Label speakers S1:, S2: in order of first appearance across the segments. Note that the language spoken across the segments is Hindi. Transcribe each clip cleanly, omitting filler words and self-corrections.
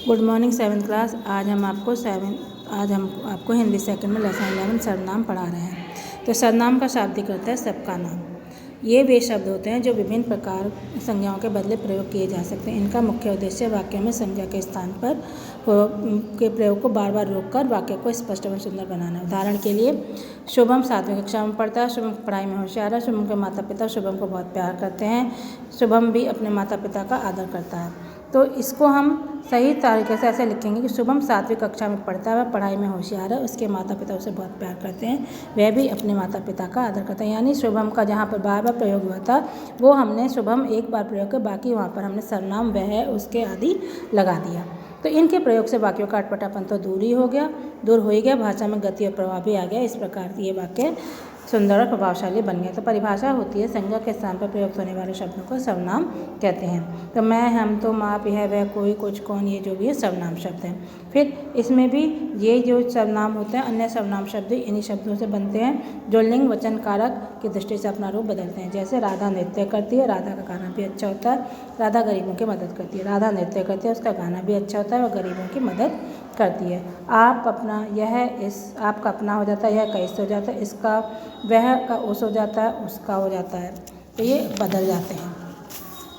S1: Good morning 7th class. आज हम आपको हिंदी सेकंड में लेसन 11 सर्वनाम पढ़ा रहे हैं। तो सर्वनाम का शाब्दिक अर्थ है सबका नाम। ये वे शब्द होते हैं जो विभिन्न प्रकार संज्ञाओं के बदले प्रयोग किए जा सकते हैं। इनका मुख्य उद्देश्य वाक्य में संज्ञा के स्थान पर के प्रयोग को बार बार रोककर वाक्य को स्पष्ट एवं सुंदर बनाना। उदाहरण के लिए, शुभम 7वीं कक्षा में पढ़ता है, शुभम पढ़ाई में होशियार है, शुभम के माता पिता शुभम को बहुत प्यार करते हैं, शुभम भी अपने माता पिता का आदर करता है। तो इसको हम सही तरीके से ऐसे लिखेंगे कि शुभम 7वीं कक्षा में पढ़ता है, वह पढ़ाई में होशियार है, उसके माता पिता उसे बहुत प्यार करते हैं, वह भी अपने माता पिता का आदर करता है। यानी शुभम का जहाँ पर बार बार प्रयोग हुआ था वो हमने शुभम एक बार प्रयोग कर, बाकी वहाँ पर हमने सर्वनाम वह उसके आदि लगा दिया। तो इनके प्रयोग से वाक्यों का अटपटापन तो दूर हो ही गया, भाषा में गति और प्रभाव भी आ गया। इस प्रकार ये वाक्य सुंदर और प्रभावशाली बन गया। तो परिभाषा होती है संज्ञा के स्थान पर प्रयुक्त होने वाले शब्दों को सर्वनाम कहते हैं। तो मैं, हम, तुम, आप, यह, वह, कोई, कुछ, कौन, ये जो भी है सर्वनाम शब्द हैं। फिर इसमें भी ये जो सर्वनाम होते हैं, अन्य सर्वनाम शब्द इन्हीं शब्दों से बनते हैं जो लिंग वचन कारक की दृष्टि से अपना रूप बदलते हैं। जैसे राधा नृत्य करती है, राधा का गाना भी अच्छा होता है, राधा गरीबों की मदद करती है। राधा नृत्य करती है, उसका गाना भी अच्छा होता है, वह गरीबों की मदद करती है। आप अपना, यह इस, आपका अपना हो जाता है, यह का इस हो जाता है, इसका वह का उस हो जाता है, उसका हो जाता है। तो ये बदल जाते हैं।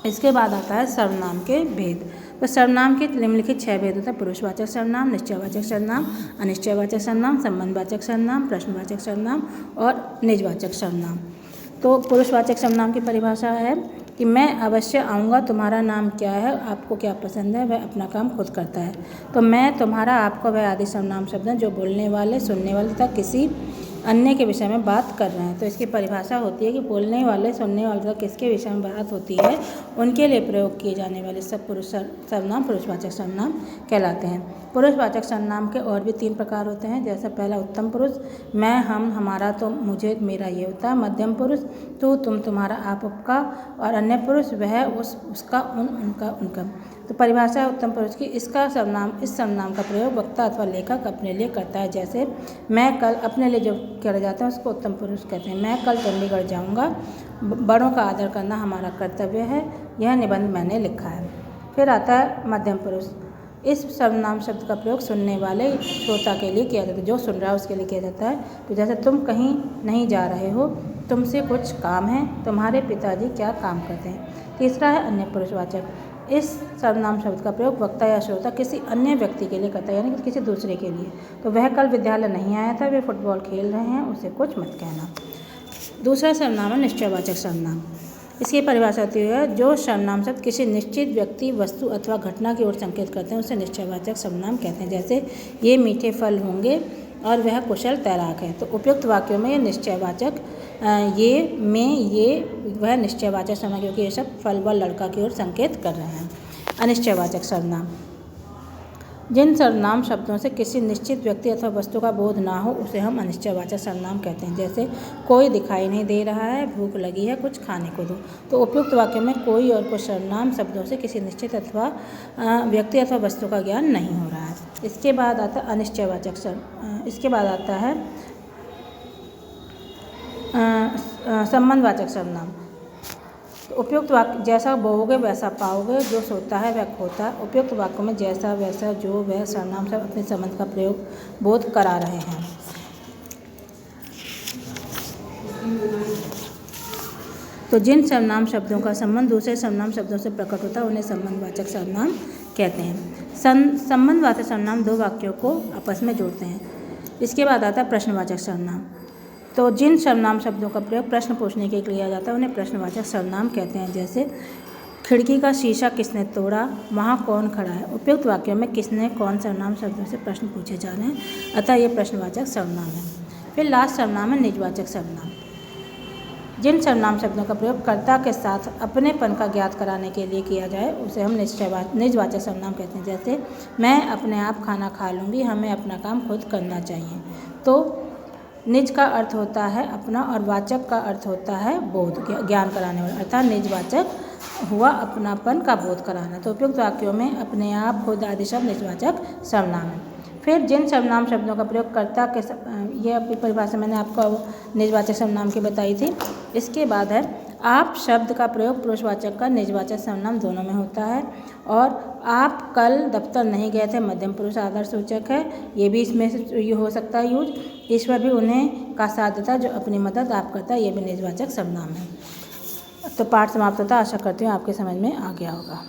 S1: इसके बाद आता है सर्वनाम के भेद। तो सर्वनाम के निम्नलिखित 6 भेद होता है: पुरुषवाचक सर्वनाम, निश्चयवाचक सर्वनाम, अनिश्चयवाचक सर्वनाम, संबंधवाचक सर्वनाम, प्रश्नवाचक सर्वनाम और निजवाचक सर्वनाम। तो पुरुषवाचक सर्वनाम की परिभाषा है कि मैं अवश्य आऊँगा, तुम्हारा नाम क्या है, आपको क्या पसंद है, वह अपना काम खुद करता है। तो मैं, तुम्हारा, आपको, वह आदि सर्वनाम शब्द हैं जो बोलने वाले, सुनने वाले तथा किसी अन्य के विषय में बात कर रहे हैं। तो इसकी परिभाषा होती है कि बोलने वाले, सुनने वाले तथा किसके विषय में बात होती है उनके लिए प्रयोग किए जाने वाले सब सर्वनाम पुरुषवाचक सर्वनाम कहलाते हैं। पुरुषवाचक सर्वनाम के और भी 3 प्रकार होते हैं। जैसे पहला उत्तम पुरुष, मैं, हम, हमारा, तो, मुझे, मेरा, ये होता है। मध्यम पुरुष, तू, तुम, तुम्हारा, आप, आपका। और अन्य पुरुष, वह, उसका, उनका, उनका। तो परिभाषा है उत्तम पुरुष की, इस सर्वनाम का प्रयोग वक्ता अथवा लेखक अपने लिए करता है। जैसे मैं कल, अपने लिए जो किया जाता है उसको उत्तम पुरुष कहते हैं। मैं कल चंडीगढ़ जाऊंगा, बड़ों का आदर करना हमारा कर्तव्य है, यह निबंध मैंने लिखा है। फिर आता है मध्यम पुरुष। इस सर्वनाम शब्द का प्रयोग सुनने वाले श्रोता के लिए किया जाता है, जो सुन रहा है उसके लिए किया जाता है। तो जैसे तुम कहीं नहीं जा रहे हो, तुमसे कुछ काम है, तुम्हारे पिताजी क्या काम करते हैं। तीसरा है अन्य पुरुषवाचक। इस सर्वनाम शब्द का प्रयोग वक्ता या श्रोता किसी अन्य व्यक्ति के लिए करता है, यानी कि किसी दूसरे के लिए। तो वह कल विद्यालय नहीं आया था, वे फुटबॉल खेल रहे हैं, उसे कुछ मत कहना। दूसरा सर्वनाम है निश्चयवाचक सर्वनाम। इसकी परिभाषा होती है जो सर्वनाम शब्द किसी निश्चित व्यक्ति, वस्तु अथवा घटना की ओर संकेत करते हैं उसे निश्चयवाचक सर्वनाम कहते हैं। जैसे ये मीठे फल होंगे और वह कुशल तैराक है। तो उपयुक्त वाक्यों में ये निश्चयवाचक, ये, में, ये, वह निश्चयवाचक सर्वनाम, क्योंकि ये सब फल व लड़का की ओर संकेत कर रहे हैं। अनिश्चयवाचक सर्वनाम, जिन सर्वनाम शब्दों से किसी निश्चित व्यक्ति अथवा वस्तु का बोध ना हो उसे हम अनिश्चयवाचक सर्वनाम कहते हैं। जैसे कोई दिखाई नहीं दे रहा है, भूख लगी है, कुछ खाने को दो। तो उपयुक्त वाक्य में कोई और कुछ सर्वनाम शब्दों से किसी निश्चित अथवा व्यक्ति अथवा वस्तु का ज्ञान नहीं हो रहा है। इसके बाद आता है अनिश्चयवाचक इसके बाद आता है संबंधवाचक सर्वनाम। तो उपयुक्त वाक्य, जैसा बोओगे वैसा पाओगे, जो सोता है वह खोता है। उपयुक्त वाक्यों में जैसा, वैसा, जो, वह सर्वनाम शब्द अपने संबंध का प्रयोग बोध करा रहे हैं। तो जिन सर्वनाम शब्दों का संबंध दूसरे सर्वनाम शब्दों से प्रकट होता है उन्हें संबंधवाचक सर्वनाम कहते हैं। संबंधवाचक सर्वनाम 2 वाक्यों को आपस में जोड़ते हैं। इसके बाद आता है प्रश्नवाचक सर्वनाम। तो जिन सर्वनाम शब्दों का प्रयोग प्रश्न पूछने के लिए किया जाता है उन्हें प्रश्नवाचक सर्वनाम कहते हैं। जैसे खिड़की का शीशा किसने तोड़ा, वहाँ कौन खड़ा है। उपयुक्त वाक्यों में किसने, कौन सर्वनाम शब्दों से प्रश्न पूछे जा रहे हैं, अतः ये प्रश्नवाचक सर्वनाम है। फिर लास्ट सर्वनाम है निजवाचक सर्वनाम। जिन सर्वनाम शब्दों का प्रयोग कर्ता के साथ अपनेपन का ज्ञात कराने के लिए किया जाए उसे हम निजवाचक सर्वनाम कहते हैं। जैसे मैं अपने आप खाना खा लूँगी, हमें अपना काम खुद करना चाहिए। तो निज का अर्थ होता है अपना और वाचक का अर्थ होता है बोध, ज्ञान कराने वाला, अर्थात निजवाचक हुआ अपनापन का बोध कराना। तो उपयुक्त वाक्यों में अपने आप, खुद आदि शब्द निजवाचक सर्वनाम है। फिर जिन सर्वनाम शब्दों का प्रयोग कर्ता के, ये परिभाषा मैंने आपको निजवाचक सर्वनाम की बताई थी। इसके बाद है आप शब्द का प्रयोग पुरुषवाचक का निजवाचक सर्वनाम दोनों में होता है और आप कल दफ्तर नहीं गए थे, मध्यम पुरुष आदर सूचक है, ये भी इसमें से ये हो सकता है यूज। ईश्वर भी उन्हें का साथ देता जो अपनी मदद आप करता है, ये भी निजवाचक सर्वनाम है। तो पाठ समाप्त होता है। आशा करती हूँ आपके समझ में आ गया होगा।